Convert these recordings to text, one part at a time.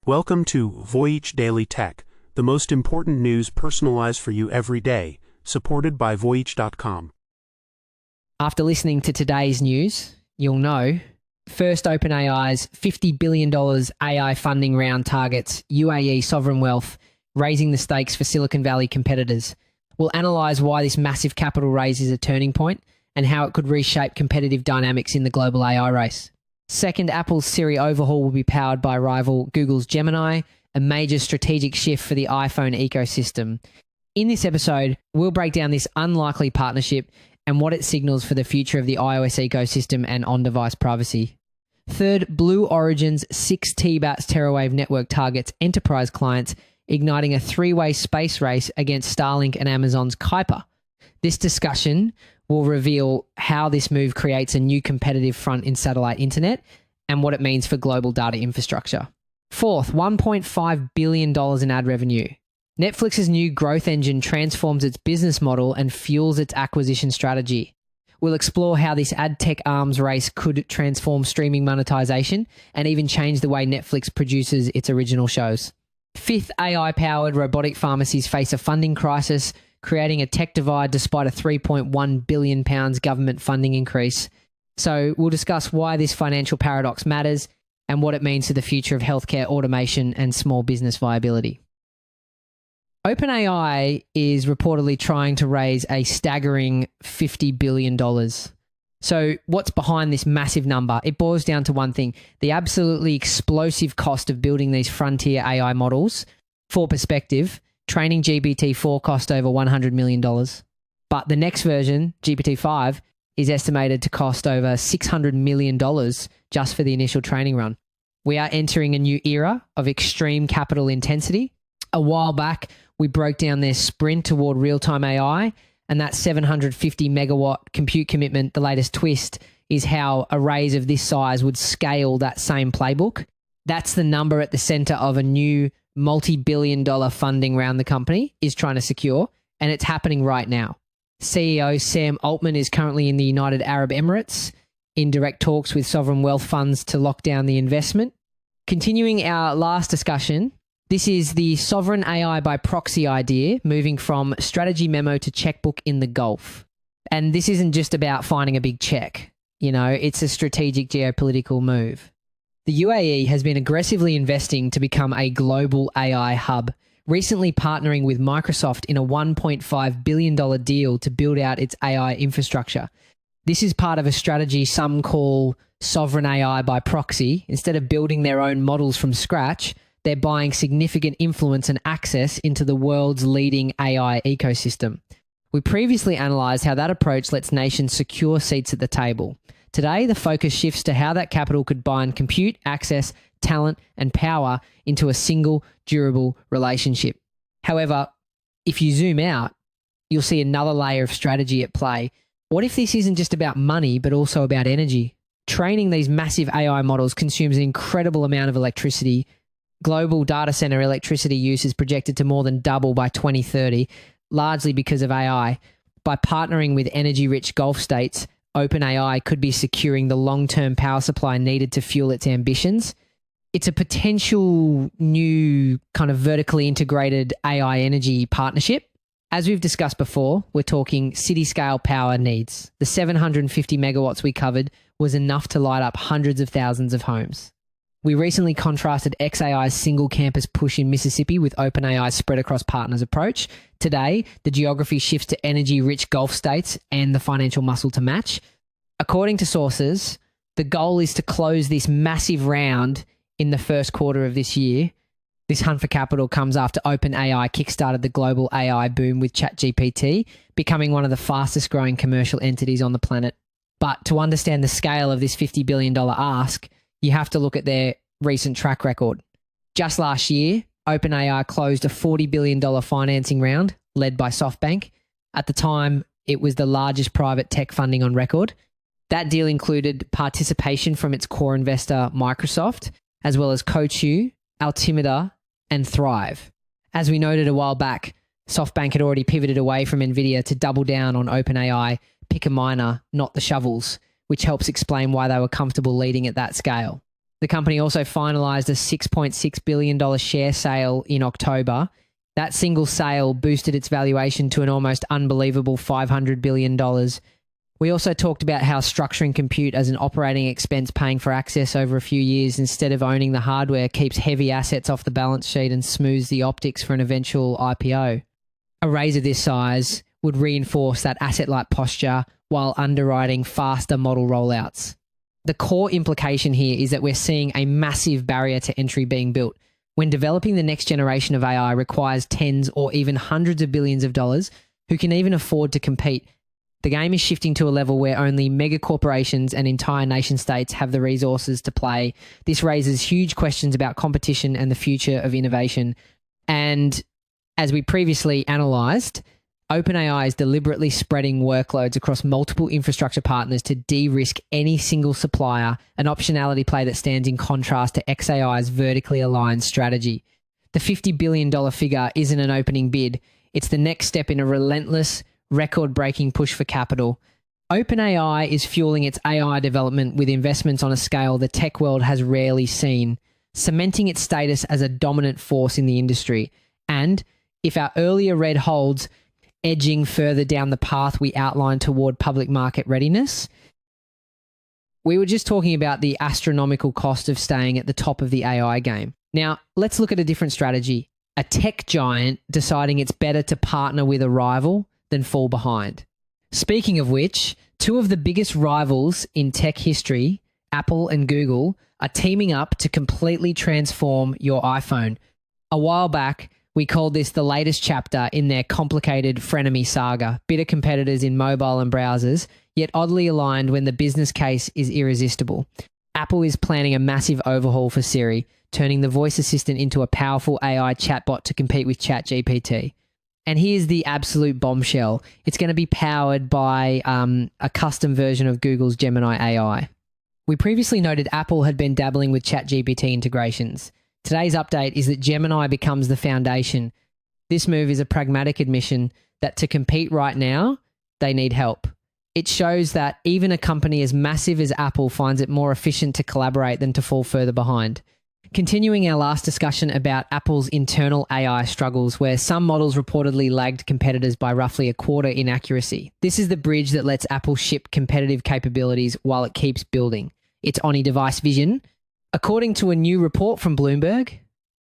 Welcome to Voyage Daily Tech, the most important news personalized for you every day, supported by Voyage.com. After listening to today's news, you'll know first OpenAI's $50 billion AI funding round targets UAE sovereign wealth, raising the stakes for Silicon Valley competitors. We'll analyse why this massive capital raise is a turning point and how it could reshape competitive dynamics in the global AI race. Second, Apple's Siri Overhaul will be powered by rival Google's Gemini, a major strategic shift for the iPhone ecosystem. In this episode, we'll break down this unlikely partnership and what it signals for the future of the iOS ecosystem and on-device privacy. Third, Blue Origin's 6 TBATS TeraWave network targets enterprise clients, igniting a three-way space race against Starlink and Amazon's Kuiper. This discussion will reveal how this move creates a new competitive front in satellite internet and what it means for global data infrastructure. Fourth, $1.5 billion in ad revenue. Netflix's new growth engine transforms its business model and fuels its acquisition strategy. We'll explore how this ad tech arms race could transform streaming monetization and even change the way Netflix produces its original shows. Fifth, AI-powered robotic pharmacies face a funding crisis, creating a tech divide despite a £3.1 billion government funding increase. So we'll discuss why this financial paradox matters and what it means to the future of healthcare automation and small business viability. OpenAI is reportedly trying to raise a staggering $50 billion. So what's behind this massive number? It boils down to one thing: the absolutely explosive cost of building these frontier AI models. For perspective, training GPT-4 cost over $100 million. But the next version, GPT-5, is estimated to cost over $600 million just for the initial training run. We are entering a new era of extreme capital intensity. A while back, we broke down their sprint toward real-time AI, and that 750 megawatt compute commitment, the latest twist, is how arrays of this size would scale that same playbook. That's the number at the center of a new multi-billion-dollar funding round the company is trying to secure, and it's happening right now. CEO Sam Altman is currently in the United Arab Emirates in direct talks with sovereign wealth funds to lock down the investment. Continuing our last discussion, this is the sovereign AI by proxy idea, moving from strategy memo to checkbook in the Gulf. And this isn't just about finding a big check. It's a strategic geopolitical move. The UAE has been aggressively investing to become a global AI hub, recently partnering with Microsoft in a $1.5 billion deal to build out its AI infrastructure. This is part of a strategy some call sovereign AI by proxy. Instead of building their own models from scratch, they're buying significant influence and access into the world's leading AI ecosystem. We previously analysed how that approach lets nations secure seats at the table. Today, the focus shifts to how that capital could bind compute, access, talent, and power into a single, durable relationship. However, if you zoom out, you'll see another layer of strategy at play. What if this isn't just about money, but also about energy? Training these massive AI models consumes an incredible amount of electricity. Global data center electricity use is projected to more than double by 2030, largely because of AI. By partnering with energy-rich Gulf states, OpenAI could be securing the long-term power supply needed to fuel its ambitions. It's a potential new kind of vertically integrated AI energy partnership. As we've discussed before, we're talking city-scale power needs. The 750 megawatts we covered was enough to light up hundreds of thousands of homes. We recently contrasted xAI's single campus push in Mississippi with OpenAI's spread across partners approach. Today, the geography shifts to energy-rich Gulf states and the financial muscle to match. According to sources, the goal is to close this massive round in the first quarter of this year. This hunt for capital comes after OpenAI kickstarted the global AI boom with ChatGPT, becoming one of the fastest growing commercial entities on the planet. But to understand the scale of this $50 billion ask, you have to look at their recent track record. Just last year, OpenAI closed a $40 billion financing round led by SoftBank. At the time, it was the largest private tech funding on record. That deal included participation from its core investor, Microsoft, as well as Coatue, Altimeter, and Thrive. As we noted a while back, SoftBank had already pivoted away from NVIDIA to double down on OpenAI, pick a miner, not the shovels, which helps explain why they were comfortable leading at that scale. The company also finalized a $6.6 billion share sale in October. That single sale boosted its valuation to an almost unbelievable $500 billion. We also talked about how structuring compute as an operating expense, paying for access over a few years instead of owning the hardware, keeps heavy assets off the balance sheet and smooths the optics for an eventual IPO. A raise of this size would reinforce that asset-light posture while underwriting faster model rollouts. The core implication here is that we're seeing a massive barrier to entry being built. When developing the next generation of AI requires tens or even hundreds of billions of dollars, who can even afford to compete? The game is shifting to a level where only mega corporations and entire nation states have the resources to play. This raises huge questions about competition and the future of innovation. And as we previously analysed, OpenAI is deliberately spreading workloads across multiple infrastructure partners to de-risk any single supplier, an optionality play that stands in contrast to xAI's vertically aligned strategy. The $50 billion figure isn't an opening bid. It's the next step in a relentless, record-breaking push for capital. OpenAI is fueling its AI development with investments on a scale the tech world has rarely seen, cementing its status as a dominant force in the industry. And if our earlier read holds, edging further down the path we outlined toward public market readiness. We were just talking about the astronomical cost of staying at the top of the AI game. Now, let's look at a different strategy. A tech giant deciding it's better to partner with a rival than fall behind. Speaking of which, two of the biggest rivals in tech history, Apple and Google, are teaming up to completely transform your iPhone. A while back, we called this the latest chapter in their complicated frenemy saga, bitter competitors in mobile and browsers, yet oddly aligned when the business case is irresistible. Apple is planning a massive overhaul for Siri, turning the voice assistant into a powerful AI chatbot to compete with ChatGPT. And here's the absolute bombshell. It's going to be powered by a custom version of Google's Gemini AI. We previously noted Apple had been dabbling with ChatGPT integrations. Today's update is that Gemini becomes the foundation. This move is a pragmatic admission that to compete right now, they need help. It shows that even a company as massive as Apple finds it more efficient to collaborate than to fall further behind. Continuing our last discussion about Apple's internal AI struggles, where some models reportedly lagged competitors by roughly a quarter in accuracy. This is the bridge that lets Apple ship competitive capabilities while it keeps building its on-device vision. According to a new report from Bloomberg,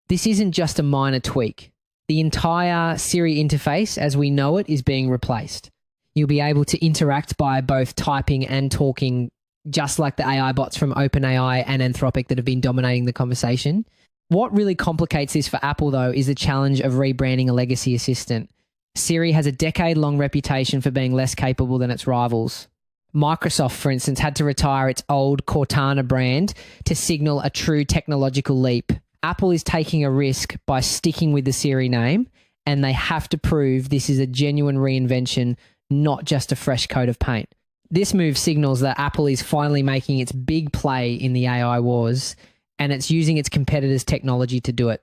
this isn't just a minor tweak. The entire Siri interface, as we know it, is being replaced. You'll be able to interact by both typing and talking, just like the AI bots from OpenAI and Anthropic that have been dominating the conversation. What really complicates this for Apple, though, is the challenge of rebranding a legacy assistant. Siri has a decade-long reputation for being less capable than its rivals. Microsoft, for instance, had to retire its old Cortana brand to signal a true technological leap. Apple is taking a risk by sticking with the Siri name, and they have to prove this is a genuine reinvention, not just a fresh coat of paint. This move signals that Apple is finally making its big play in the AI wars, and it's using its competitors' technology to do it.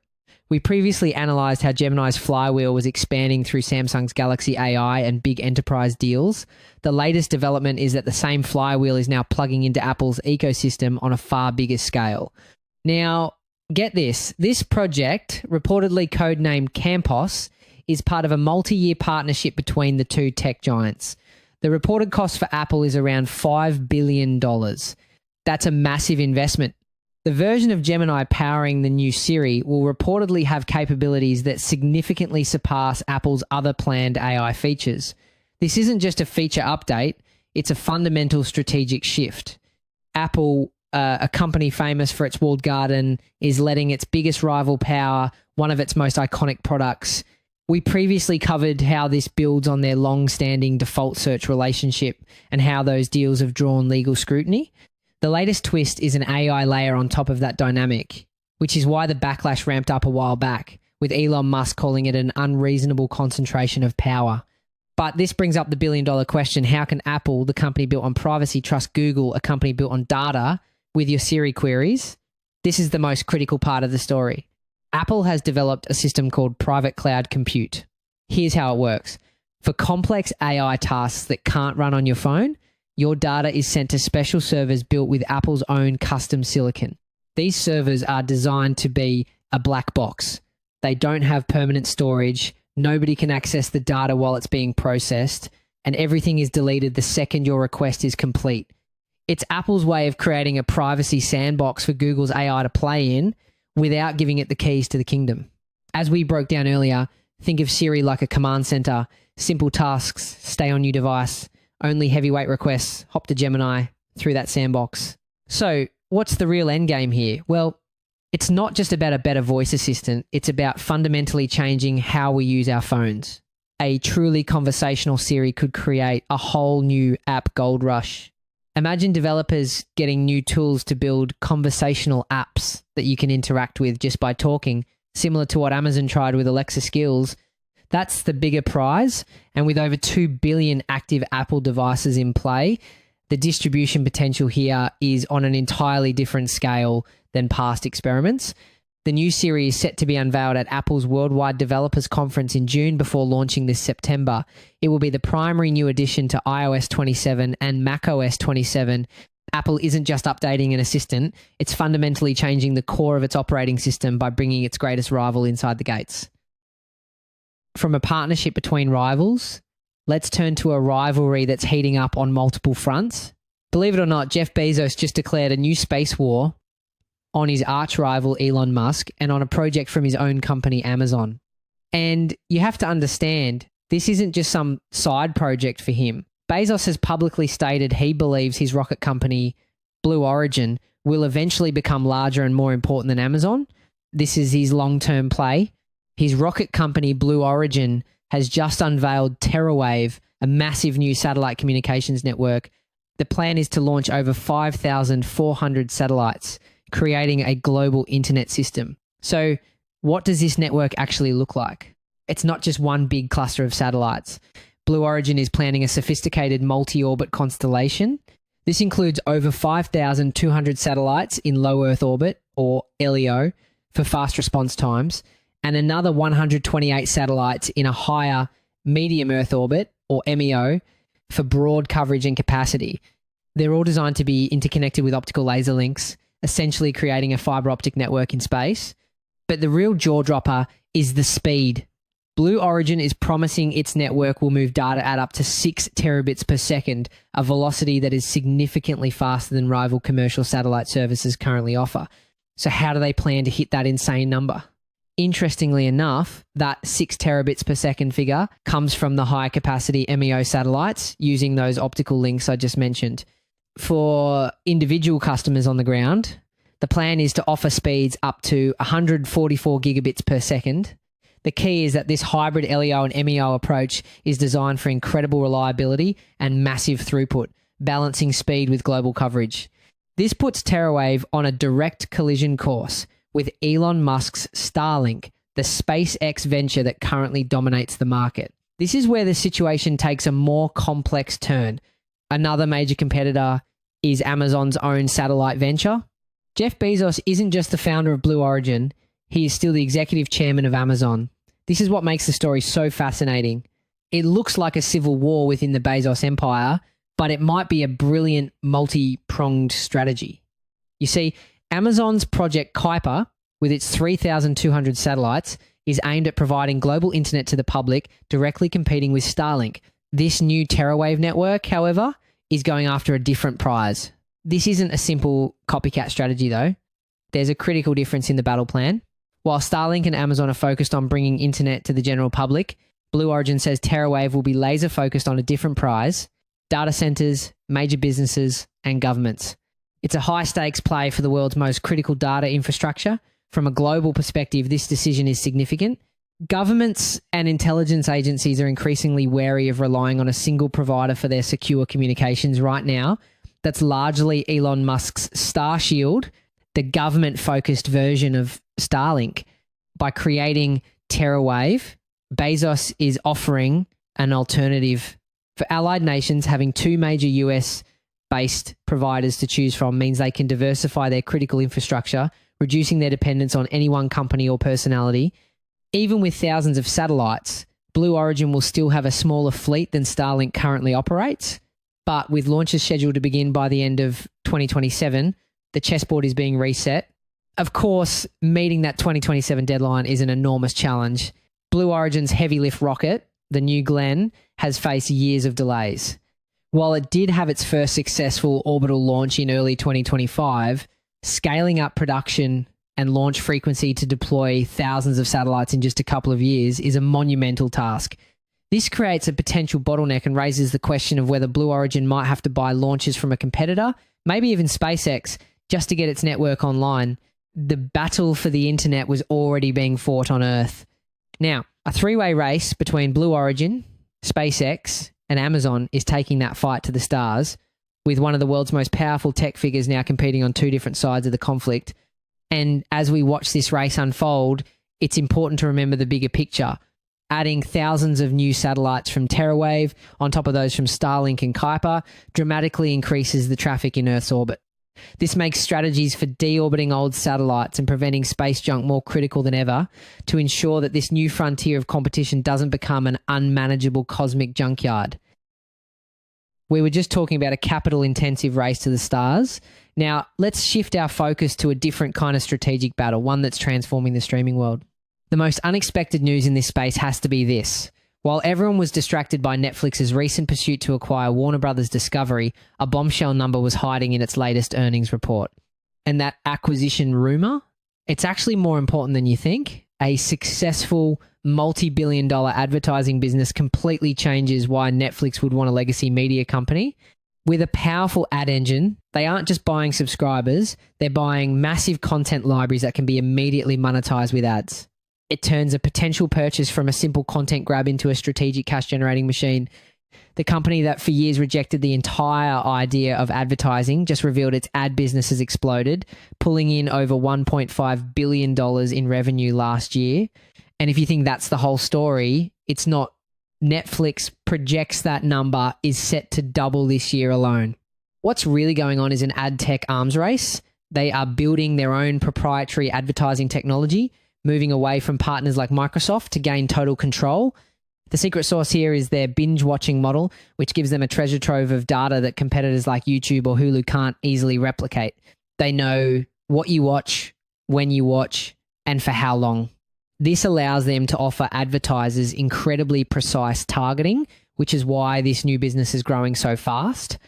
We previously analysed how Gemini's flywheel was expanding through Samsung's Galaxy AI and big enterprise deals. The latest development is that the same flywheel is now plugging into Apple's ecosystem on a far bigger scale. Now, get this. This project, reportedly codenamed Campos, is part of a multi-year partnership between the two tech giants. The reported cost for Apple is around $5 billion. That's a massive investment. The version of Gemini powering the new Siri will reportedly have capabilities that significantly surpass Apple's other planned AI features. This isn't just a feature update, it's a fundamental strategic shift. Apple, a company famous for its walled garden, is letting its biggest rival power one of its most iconic products. We previously covered how this builds on their long-standing default search relationship and how those deals have drawn legal scrutiny. The latest twist is an AI layer on top of that dynamic, which is why the backlash ramped up a while back, with Elon Musk calling it an unreasonable concentration of power. But this brings up the billion-dollar question: how can Apple, the company built on privacy, trust Google, a company built on data, with your Siri queries? This is the most critical part of the story. Apple has developed a system called private cloud compute. Here's how it works. For complex AI tasks that can't run on your phone, your data is sent to special servers built with Apple's own custom silicon. These servers are designed to be a black box. They don't have permanent storage. Nobody can access the data while it's being processed, and everything is deleted the second your request is complete. It's Apple's way of creating a privacy sandbox for Google's AI to play in without giving it the keys to the kingdom. As we broke down earlier, think of Siri like a command center. Simple tasks, stay on your device. Only heavyweight requests, hop to Gemini through that sandbox. So, what's the real end game here? Well, it's not just about a better voice assistant. It's about fundamentally changing how we use our phones. A truly conversational Siri could create a whole new app gold rush. Imagine developers getting new tools to build conversational apps that you can interact with just by talking, similar to what Amazon tried with Alexa Skills. That's the bigger prize, and with over 2 billion active Apple devices in play, the distribution potential here is on an entirely different scale than past experiments. The new Siri is set to be unveiled at Apple's Worldwide Developers Conference in June before launching this September. It will be the primary new addition to iOS 27 and macOS 27. Apple isn't just updating an assistant, it's fundamentally changing the core of its operating system by bringing its greatest rival inside the gates. From a partnership between rivals, let's turn to a rivalry that's heating up on multiple fronts. Believe it or not, Jeff Bezos just declared a new space war on his arch rival Elon Musk and on a project from his own company, Amazon. And you have to understand, this isn't just some side project for him. Bezos has publicly stated he believes his rocket company, Blue Origin, will eventually become larger and more important than Amazon. This is his long-term play. His rocket company, Blue Origin, has just unveiled TeraWave, a massive new satellite communications network. The plan is to launch over 5,400 satellites, creating a global internet system. So what does this network actually look like? It's not just one big cluster of satellites. Blue Origin is planning a sophisticated multi-orbit constellation. This includes over 5,200 satellites in low Earth orbit, or LEO, for fast response times, and another 128 satellites in a higher medium Earth orbit, or MEO, for broad coverage and capacity. They're all designed to be interconnected with optical laser links, essentially creating a fiber optic network in space. But the real jaw dropper is the speed. Blue Origin is promising its network will move data at up to 6 terabits per second, a velocity that is significantly faster than rival commercial satellite services currently offer. So how do they plan to hit that insane number? Interestingly enough, that 6 terabits per second figure comes from the high capacity MEO satellites using those optical links I just mentioned. For individual customers on the ground, the plan is to offer speeds up to 144 gigabits per second. The key is that this hybrid LEO and MEO approach is designed for incredible reliability and massive throughput, balancing speed with global coverage. This puts TeraWave on a direct collision course with Elon Musk's Starlink, the SpaceX venture that currently dominates the market. This is where the situation takes a more complex turn. Another major competitor is Amazon's own satellite venture. Jeff Bezos isn't just the founder of Blue Origin, he is still the executive chairman of Amazon. This is what makes the story so fascinating. It looks like a civil war within the Bezos empire, but it might be a brilliant multi-pronged strategy. You see, Amazon's Project Kuiper, with its 3,200 satellites, is aimed at providing global internet to the public, directly competing with Starlink. This new TeraWave network, however, is going after a different prize. This isn't a simple copycat strategy, though. There's a critical difference in the battle plan. While Starlink and Amazon are focused on bringing internet to the general public, Blue Origin says TeraWave will be laser focused on a different prize: data centers, major businesses, and governments. It's a high-stakes play for the world's most critical data infrastructure. From a global perspective, this decision is significant. Governments and intelligence agencies are increasingly wary of relying on a single provider for their secure communications right now. That's largely Elon Musk's Starshield, the government-focused version of Starlink. By creating TeraWave, Bezos is offering an alternative. For allied nations, having 2 major US-based providers to choose from means they can diversify their critical infrastructure, reducing their dependence on any one company or personality. Even with thousands of satellites, Blue Origin will still have a smaller fleet than Starlink currently operates. But with launches scheduled to begin by the end of 2027, the chessboard is being reset. Of course, meeting that 2027 deadline is an enormous challenge. Blue Origin's heavy lift rocket, the New Glenn, has faced years of delays. While it did have its first successful orbital launch in early 2025, scaling up production and launch frequency to deploy thousands of satellites in just a couple of years is a monumental task. This creates a potential bottleneck and raises the question of whether Blue Origin might have to buy launches from a competitor, maybe even SpaceX, just to get its network online. The battle for the internet was already being fought on Earth. Now, a three-way race between Blue Origin, SpaceX, and Amazon is taking that fight to the stars, with one of the world's most powerful tech figures now competing on two different sides of the conflict. And as we watch this race unfold, it's important to remember the bigger picture. Adding thousands of new satellites from TeraWave on top of those from Starlink and Kuiper dramatically increases the traffic in Earth's orbit. This makes strategies for deorbiting old satellites and preventing space junk more critical than ever to ensure that this new frontier of competition doesn't become an unmanageable cosmic junkyard. We were just talking about a capital-intensive race to the stars. Now, let's shift our focus to a different kind of strategic battle, one that's transforming the streaming world. The most unexpected news in this space has to be this. While everyone was distracted by Netflix's recent pursuit to acquire Warner Brothers Discovery, a bombshell number was hiding in its latest earnings report. And that acquisition rumor, it's actually more important than you think. A successful multi-billion-dollar advertising business completely changes why Netflix would want a legacy media company. With a powerful ad engine, they aren't just buying subscribers, they're buying massive content libraries that can be immediately monetized with ads. It turns a potential purchase from a simple content grab into a strategic cash-generating machine. The company that for years rejected the entire idea of advertising just revealed its ad business has exploded, pulling in over $1.5 billion in revenue last year. And if you think that's the whole story, it's not. Netflix projects that number is set to double this year alone. What's really going on is an ad tech arms race. They are building their own proprietary advertising technology, moving away from partners like Microsoft to gain total control. The secret sauce here is their binge-watching model, which gives them a treasure trove of data that competitors like YouTube or Hulu can't easily replicate. They know what you watch, when you watch, and for how long. This allows them to offer advertisers incredibly precise targeting, which is why this new business is growing so fast.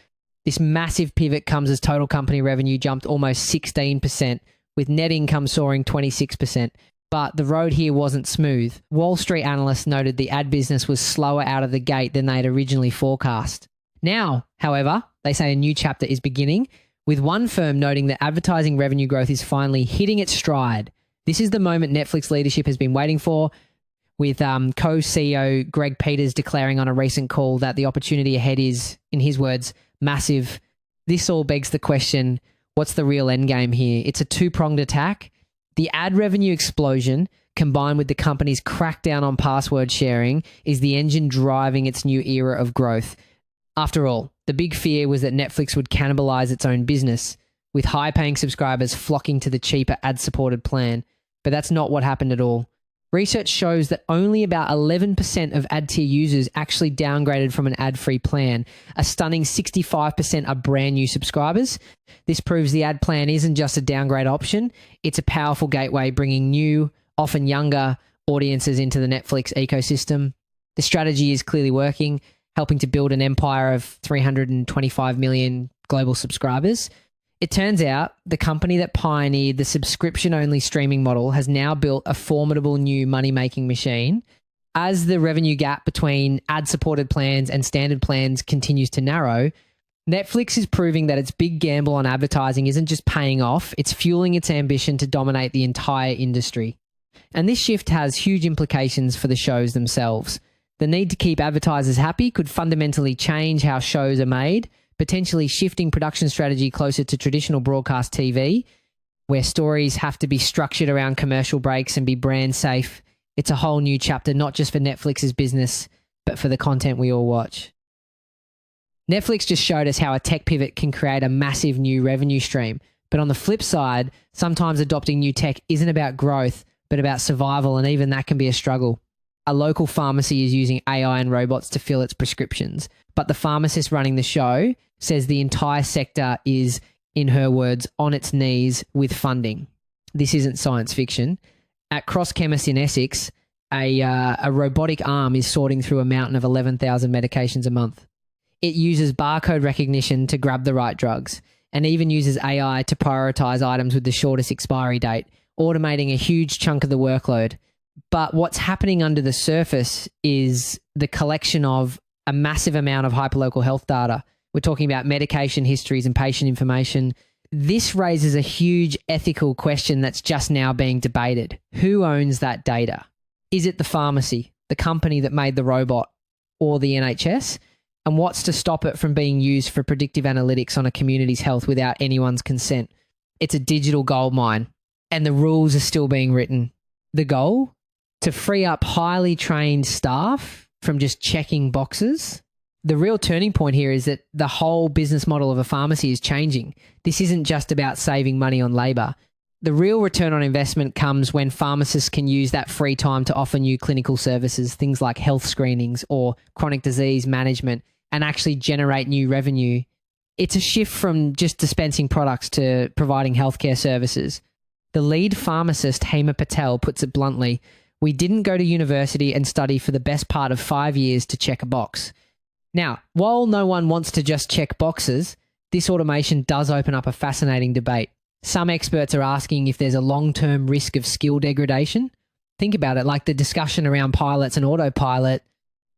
This massive pivot comes as total company revenue jumped almost 16%, with net income soaring 26%. But the road here wasn't smooth. Wall Street analysts noted the ad business was slower out of the gate than they'd originally forecast. Now, however, they say a new chapter is beginning, with one firm noting that advertising revenue growth is finally hitting its stride. This is the moment Netflix leadership has been waiting for, with co-CEO Greg Peters declaring on a recent call that the opportunity ahead is, in his words, massive. This all begs the question, what's the real endgame here? It's a two-pronged attack. The ad revenue explosion, combined with the company's crackdown on password sharing, is the engine driving its new era of growth. After all, the big fear was that Netflix would cannibalize its own business, with high-paying subscribers flocking to the cheaper ad-supported plan. But that's not what happened at all. Research shows that only about 11% of ad tier users actually downgraded from an ad-free plan. A stunning 65% are brand new subscribers. This proves the ad plan isn't just a downgrade option. It's a powerful gateway bringing new, often younger audiences into the Netflix ecosystem. The strategy is clearly working, helping to build an empire of 325 million global subscribers. It turns out the company that pioneered the subscription-only streaming model has now built a formidable new money-making machine. As the revenue gap between ad-supported plans and standard plans continues to narrow, Netflix is proving that its big gamble on advertising isn't just paying off, it's fueling its ambition to dominate the entire industry. And this shift has huge implications for the shows themselves. The need to keep advertisers happy could fundamentally change how shows are made, potentially shifting production strategy closer to traditional broadcast TV, where stories have to be structured around commercial breaks and be brand safe. It's a whole new chapter, not just for Netflix's business, but for the content we all watch. Netflix just showed us how a tech pivot can create a massive new revenue stream. But on the flip side, sometimes adopting new tech isn't about growth, but about survival, and even that can be a struggle. A local pharmacy is using AI and robots to fill its prescriptions, but the pharmacist running the show says the entire sector is, in her words, on its knees with funding. this isn't science fiction. At Cross Chemist in Essex, a robotic arm is sorting through a mountain of 11,000 medications a month. It uses barcode recognition to grab the right drugs and even uses AI to prioritize items with the shortest expiry date, automating a huge chunk of the workload. But what's happening under the surface is the collection of a massive amount of hyperlocal health data. We're talking about medication histories and patient information. This raises a huge ethical question that's just now being debated. Who owns that data? Is it the pharmacy, the company that made the robot, or the NHS? And what's to stop it from being used for predictive analytics on a community's health without anyone's consent? It's a digital goldmine, and the rules are still being written. The goal? To free up highly trained staff from just checking boxes. The real turning point here is that the whole business model of a pharmacy is changing. This isn't just about saving money on labour. The real return on investment comes when pharmacists can use that free time to offer new clinical services, things like health screenings or chronic disease management, and actually generate new revenue. It's a shift from just dispensing products to providing healthcare services. The lead pharmacist, Hema Patel, puts it bluntly, "We didn't go to university and study for the best part of 5 years to check a box." Now, while no one wants to just check boxes, this automation does open up a fascinating debate. Some experts are asking if there's a long-term risk of skill degradation. Think about it, like the discussion around pilots and autopilot.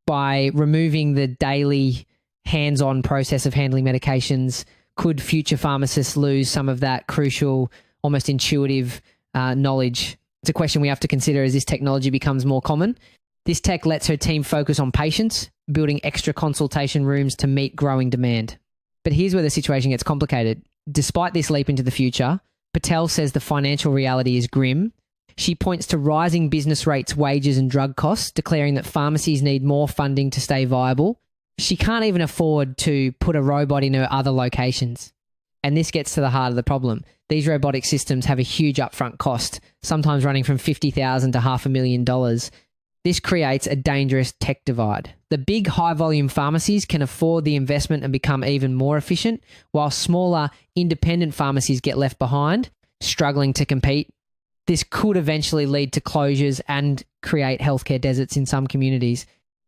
By removing the daily hands-on process of handling medications, could future pharmacists lose some of that crucial, almost intuitive knowledge? It's a question we have to consider as this technology becomes more common. This tech lets her team focus on patients, building extra consultation rooms to meet growing demand. But here's where the situation gets complicated. Despite this leap into the future, Patel says the financial reality is grim. She points to rising business rates, wages, and drug costs, declaring that pharmacies need more funding to stay viable. She can't even afford to put a robot in her other locations. And this gets to the heart of the problem. These robotic systems have a huge upfront cost, sometimes running from $50,000 to $500,000. This creates a dangerous tech divide. The big high-volume pharmacies can afford the investment and become even more efficient, while smaller independent pharmacies get left behind, struggling to compete. This could eventually lead to closures and create healthcare deserts in some communities.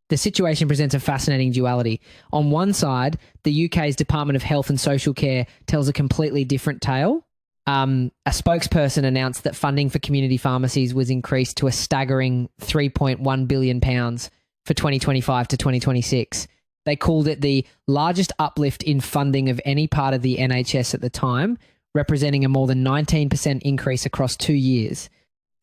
The situation presents a fascinating duality. On one side, the UK's Department of Health and Social Care tells a completely different tale. A spokesperson announced that funding for community pharmacies was increased to a staggering £3.1 billion for 2025 to 2026. They called it the largest uplift in funding of any part of the NHS at the time, representing a more than 19% increase across 2 years.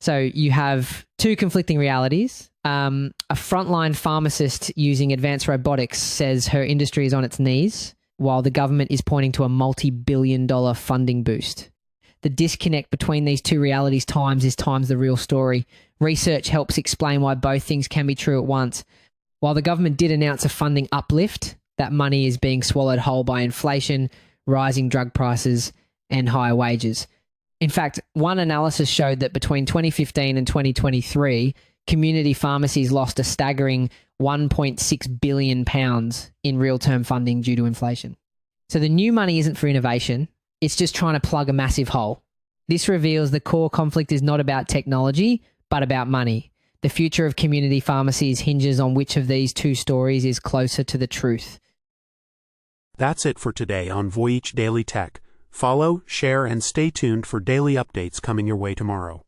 So you have two conflicting realities. A frontline pharmacist using advanced robotics says her industry is on its knees, while the government is pointing to a multi-billion-dollar funding boost. The disconnect between these two realities times the real story. Research helps explain why both things can be true at once. While the government did announce a funding uplift, that money is being swallowed whole by inflation, rising drug prices, and higher wages. In fact, one analysis showed that between 2015 and 2023, community pharmacies lost a staggering £1.6 billion in real-term funding due to inflation. So the new money isn't for innovation. It's just trying to plug a massive hole. This reveals the core conflict is not about technology, but about money. The future of community pharmacies hinges on which of these two stories is closer to the truth. That's it for today on Voyage Daily Tech. Follow, share, and stay tuned for daily updates coming your way tomorrow.